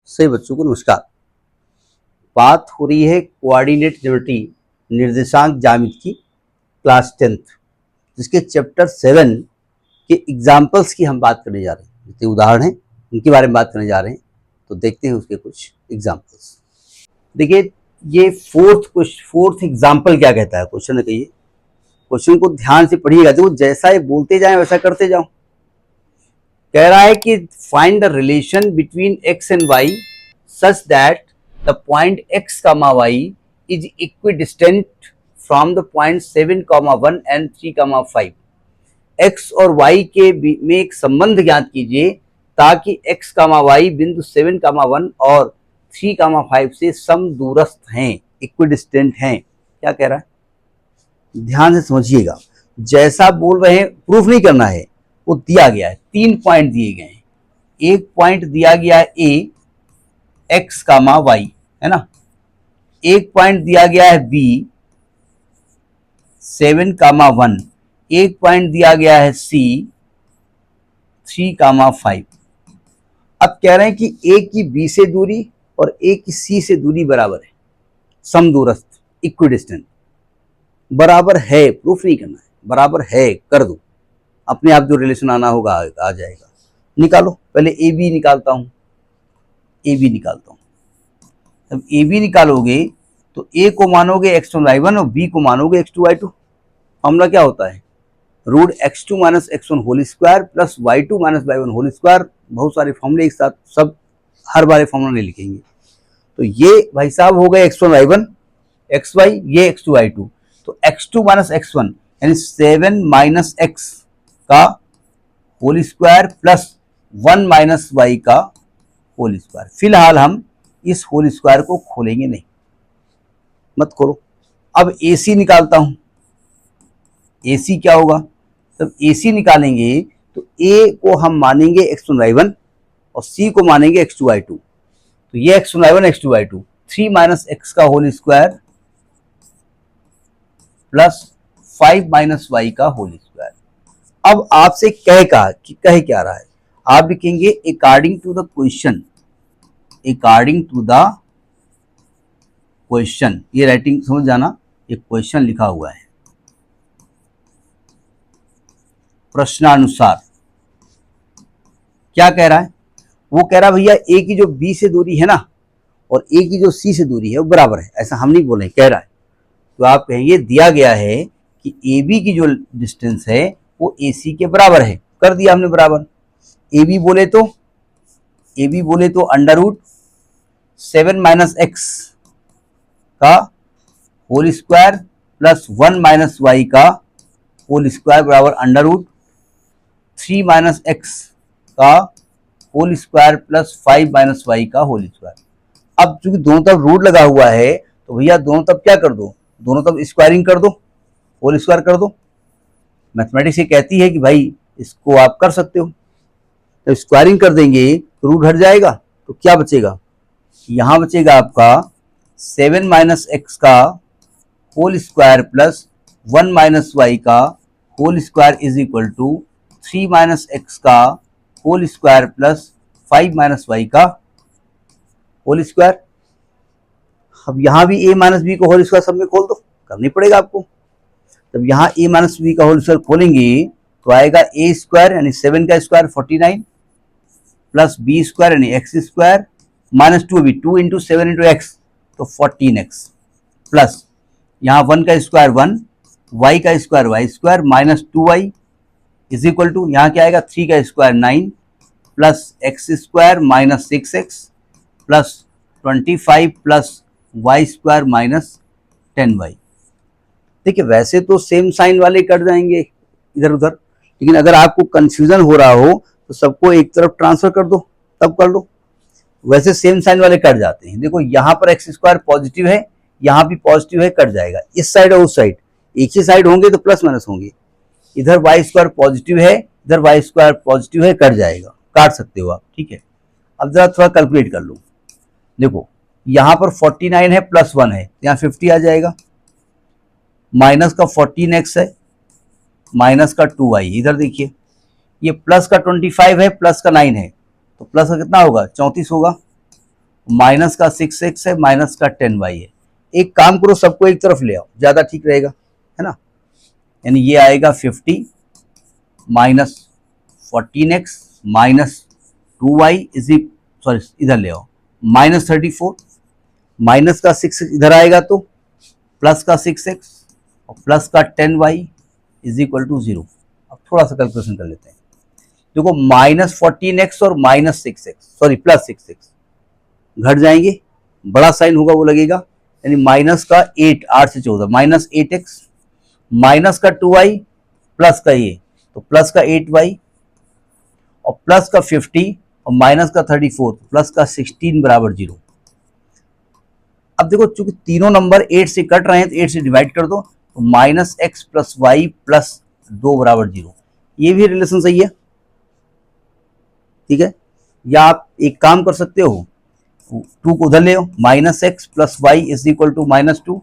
सभी बच्चों को नमस्कार। बात हो रही है कोऑर्डिनेट ज्योमेट्री निर्देशांक ज्यामिति की क्लास 10th, जिसके चैप्टर 7 के एग्जाम्पल्स की हम बात करने जा रहे हैं। जितने उदाहरण हैं उनके बारे में बात करने जा रहे हैं, तो देखते हैं उसके कुछ एग्जाम्पल्स। देखिए, ये फोर्थ एग्जाम्पल क्या कहता है, क्वेश्चन है। कहिए, क्वेश्चन को ध्यान से पढ़िएगा। जो जैसा ये बोलते जाए वैसा करते जाओ। कह रहा है कि find the relation between x and y such that the point x comma y is equidistant from the point 7 comma 1 and 3 comma 5। x और y के में एक संबंध ज्ञात कीजिए ताकि x कामा y बिंदु 7 कामा 1 और 3 कामा 5 से समदूरस्थ हैं, इक्विडिस्टेंट हैं। क्या कह रहा है, ध्यान से समझिएगा। जैसा बोल रहे हैं प्रूफ नहीं करना है, वो दिया गया है। 3 पॉइंट दिए गए हैं। एक पॉइंट दिया गया है a x कामा वाई, है ना। एक पॉइंट दिया गया है b 7 कामा 1। एक पॉइंट दिया गया है c 3 कामा 5। अब कह रहे हैं कि a की b से दूरी और a की c से दूरी बराबर है, समदूरस्थ, इक्विडिस्टेंट। बराबर है, प्रूफ नहीं करना है, बराबर है कर दो, अपने आप जो रिलेशन आना होगा आ जाएगा। निकालो, पहले ए बी निकालता हूं। ए बी निकालता हूं। जब ए बी निकालोगे तो ए को मानोगे x1 y1 और b को मानोगे x2 y2। फॉर्मूला क्या होता है, root x2 minus x1 whole square plus y2 minus y1 whole square. बहुत सारे फॉर्मूले एक साथ, सब हर बार फॉर्मूला नहीं लिखेंगे। तो ये भाई साहब हो गए x1 y1 xy, ये x2 y2। तो x2 माइनस x1 यानी 7 माइनस x का whole square plus 1 minus y का होल स्क्वायर। फिलहाल हम इस होल स्क्वायर को खोलेंगे नहीं, मत खोलो। अब AC निकालता हूं। AC क्या होगा, तब AC निकालेंगे तो A को हम मानेंगे x1 y1 और C को मानेंगे x2 y2। तो ये x1 y1 x2 y2 3 minus x का whole square plus 5 minus y का होल स्क्वायर। अब आपसे कह क्या रहा है, आप लिखेंगे according to the question. According to the question, ये राइटिंग समझ जाना, ये क्वेश्चन लिखा हुआ है। प्रश्नानुसार क्या कह रहा है, वो कह रहा है भैया ए की जो बी से दूरी है ना और ए की जो सी से दूरी है वो बराबर है। ऐसा हम नहीं बोल रहे, कह रहा है। तो आप कहेंगे दिया गया है कि ए बी की जो डिस्टेंस है वो ए सी के बराबर है। कर दिया हमने बराबर। ए बी बोले तो अंडर रूट 7 माइनस एक्स का whole square plus 1 minus y का होल स्क्वायर बराबर अंडर रूट 3 माइनस एक्स का whole square plus 5 minus y का होल स्क्वायर। अब चूंकि दोनों तरफ रूट लगा हुआ है तो भैया दोनों तरफ क्या कर दो, दोनों तरफ स्क्वायरिंग कर दो, होल स्क्वायर कर दो। मैथमेटिक्स ये कहती है कि भाई इसको आप कर सकते हो। तो स्क्वायरिंग कर देंगे तो रूट हट जाएगा, तो क्या बचेगा, यहां बचेगा आपका 7 माइनस एक्स का whole square plus 1 minus y का whole square is equal to 3 minus x का whole square plus 5 minus y का होल स्क्वायर। अब यहां भी a माइनस बी का होल स्क्वायर सब में खोल दो, करनी पड़ेगा आपको। जब यहाँ a माइनस बी का होल स्क्वायर खोलेंगे तो आएगा a स्क्वायर यानी 7 का स्क्वायर 49 प्लस b स्क्वायर यानी x स्क्वायर माइनस 2 भी 2 इंटू 7 इंटू एक्स तो 14x प्लस यहाँ 1 का स्क्वायर 1, y का square y square minus 2y is equal to यहाँ क्या आएगा 3 का square 9 plus x square minus 6x plus 25 plus y square minus 10y। देखिए वैसे तो सेम साइन वाले कट जाएंगे इधर उधर, लेकिन अगर आपको कंफ्यूजन हो रहा हो तो सबको एक तरफ ट्रांसफर कर दो, तब कर लो। वैसे सेम साइन वाले कट जाते हैं। देखो यहाँ पर एक्स स्क्वायर पॉजिटिव है, यहाँ भी पॉजिटिव है, कट जाएगा। इस साइड और उस साइड एक ही साइड होंगे तो प्लस माइनस होंगे। इधर वाई स्क्वायर पॉजिटिव है, इधर वाई स्क्वायर पॉजिटिव है, कट जाएगा, काट सकते हो आप, ठीक है। अब जरा थोड़ा कैलकुलेट कर लो। देखो यहाँ पर 49 है प्लस 1 है, यहाँ 50 आ जाएगा। माइनस का 14x है, माइनस का 2y। इधर देखिए ये प्लस का 25 है, प्लस का 9 है, तो प्लस का कितना होगा 34 होगा। माइनस का 6x है, माइनस का 10y है। एक काम करो, सबको एक तरफ ले आओ, ज्यादा ठीक रहेगा, है ना। यानी ये आएगा 50 minus 14x minus 2y sorry इधर ले आओ, माइनस 34, माइनस का 6 इधर आएगा तो प्लस का 6x और प्लस का 10y इज इक्वल टू 0। अब थोड़ा सा कैलकुलेशन कर लेते हैं। देखो माइनस 14x और minus 6x sorry plus 6x घट जाएंगे, बड़ा साइन होगा वो लगेगा, यानी माइनस का 8 से 14 माइनस 8x माइनस का 2y प्लस का ये तो प्लस का 8y और प्लस का 50 और माइनस का 34 प्लस का 16 बराबर 0। अब देखो चूंकि तीनों नंबर 8 से कट रहे हैं तो 8 से डिवाइड कर दो, तो minus x plus y plus 2 बराबर 0। ये भी रिलेशन सही है, ठीक है। या आप एक काम कर सकते हो, 2 को उधर ले आओ, minus x plus y is equal to minus 2,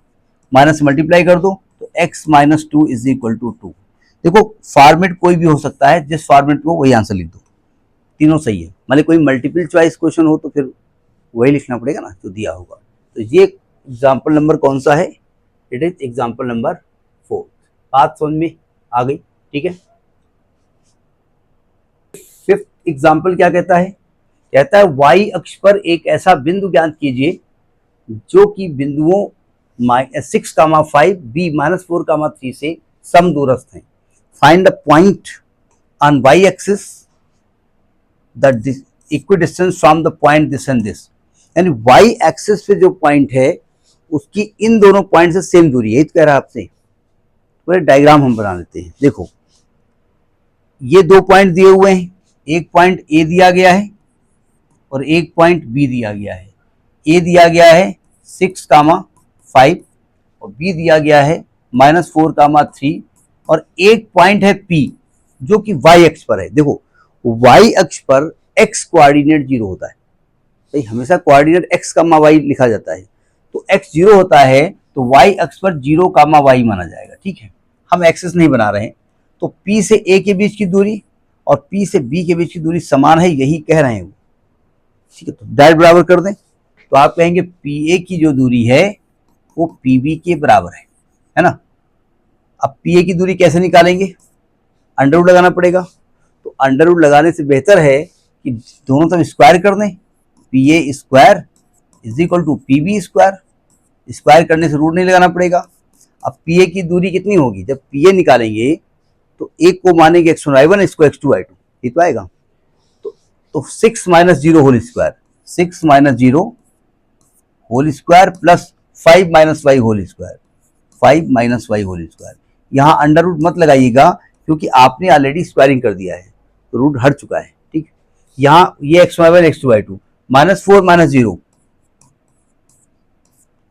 minus multiply कर दो तो x minus 2 is equal to 2। देखो फॉर्मेट कोई भी हो सकता है, जिस फॉर्मेट में वही आंसर लिख दो, तीनों सही है। मान ली कोई मल्टीपल चॉइस क्वेश्चन हो तो फिर वही लिखना पड़ेगा ना जो दिया होगा। तो ये एग्जाम्पल नंबर कौन सा है, इट इज एग्जाम्पल नंबर 4। बात समझ में आ गई, ठीक है। फिफ्थ एग्जाम्पल क्या कहता है, कहता है y अक्ष पर एक ऐसा बिंदु ज्ञात कीजिए जो कि बिंदुओं 6,5 b -4,3 से समदूरस्थ हैं। Find the point on y axis the equidistance from the point this and this. यानी y एक्सिस पे जो पॉइंट है उसकी इन दोनों पॉइंट से सेम दूरी है, कह रहा है आपसे। पूरे डायग्राम हम बना लेते हैं। देखो ये दो पॉइंट दिए हुए हैं, एक पॉइंट ए दिया गया है और एक पॉइंट बी दिया गया है। ए दिया गया है 6,5 और बी दिया गया है -4,3 और एक पॉइंट है पी जो कि वाई अक्ष पर है। देखो वाई अक्ष पर एक्स कोऑर्डिनेट 0 होता है, सही, हमेशा कोऑर्डिनेट एक्स कामा वाई लिखा जाता है। तो एक्स 0 होता है तो वाई अक्ष पर 0, वाई माना जाएगा, ठीक है। हम एक्सेस नहीं बना रहे हैं, तो पी से ए के बीच की दूरी और पी से बी के बीच की दूरी समान है, यही कह रहे हैं वो, ठीक है। तो डायरेक्ट बराबर कर दें तो आप कहेंगे पी ए की जो दूरी है वो पी बी के बराबर है ना। अब पी ए की दूरी कैसे निकालेंगे, अंडर रूट लगाना पड़ेगा। तो अंडर रूट लगाने से बेहतर है कि दोनों तरफ स्क्वायर कर दें, P A square is equal to P B square. Square करने से रूट नहीं लगाना पड़ेगा। अब पी ए की दूरी कितनी होगी, जब पी ए निकालेंगे तो एक को मानेंगे x1y1 इसको x2y2, ये तो आएगा। तो 6 minus 0 whole square, 6 minus 0 whole square plus 5 minus y whole square, 5 minus y whole square. यहाँ अंडर रूट मत लगाइएगा क्योंकि आपने ऑलरेडी स्क्वायरिंग कर दिया है तो रूट हट चुका है, ठीक। यहाँ ये x1y1 x2y2 -4 minus 0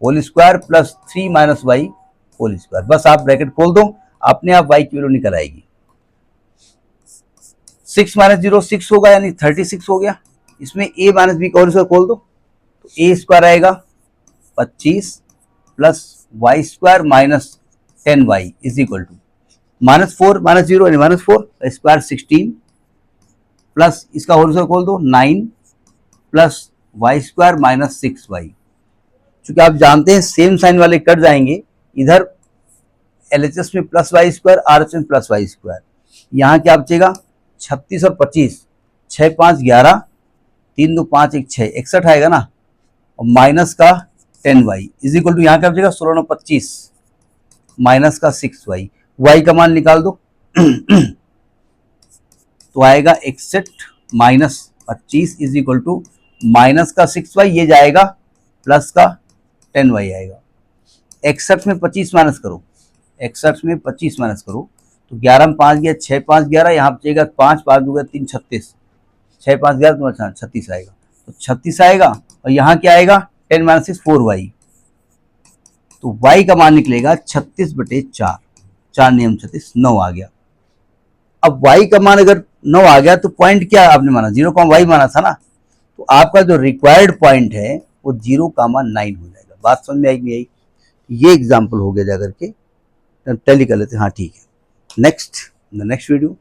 whole square plus 3 minus y whole square. बस आप ब्रैकेट खोल दो, अपने आप y की वैल्यू निकल आएगी। 6 माइनस 0 6 होगा यानी 36 हो गया। इसमें a माइनस बी का होल स्क्वायर खोल दो तो a स्क्वायर आएगा 25 plus y square minus 10y is equal to -4 minus 0 यानी -4 स्क्वायर 16 प्लस इसका होल स्क्वायर खोल दो 9 plus y square minus 6y। चूंकि आप जानते हैं सेम साइन वाले कट जाएंगे, इधर LHS में प्लस वाई स्क्वायर, RHS में प्लस वाई स्क्वायर। यहाँ क्या बचेगा 36 और 25, 6 5 11, 3 2 5 1 6 61 आएगा ना, और माइनस का 10y इज इक्वल टू यहाँ क्या बचेगा 16 और 25 माइनस का 6y। y का मान निकाल दो तो आएगा 61 minus 25 is equal to minus का 6y, ये जाएगा प्लस का 10y आएगा। 61 में 25 माइनस करो, 61 में 25 माइनस करो तो 11 में 5 गया, 6 5 11, यहाँ बचेगा 5 5 2 3 36, 6 5 11 तुम्हारा 36 आएगा। तो 36 आएगा और यहाँ क्या आएगा 10 माइनस 6 4y। तो y का मान निकलेगा 36/4, 4 नियम 36 9 आ गया। अब y का मान अगर 9 आ गया तो पॉइंट क्या आपने माना 0, y माना था ना, तो आपका जो रिक्वायर्ड पॉइंट है वो 0,9 हो जाएगा। बात समझ में आई नहीं आई? ये एग्जाम्पल हो गया जाकर के, टैली कर लेते हैं। हाँ ठीक है, नेक्स्ट वीडियो।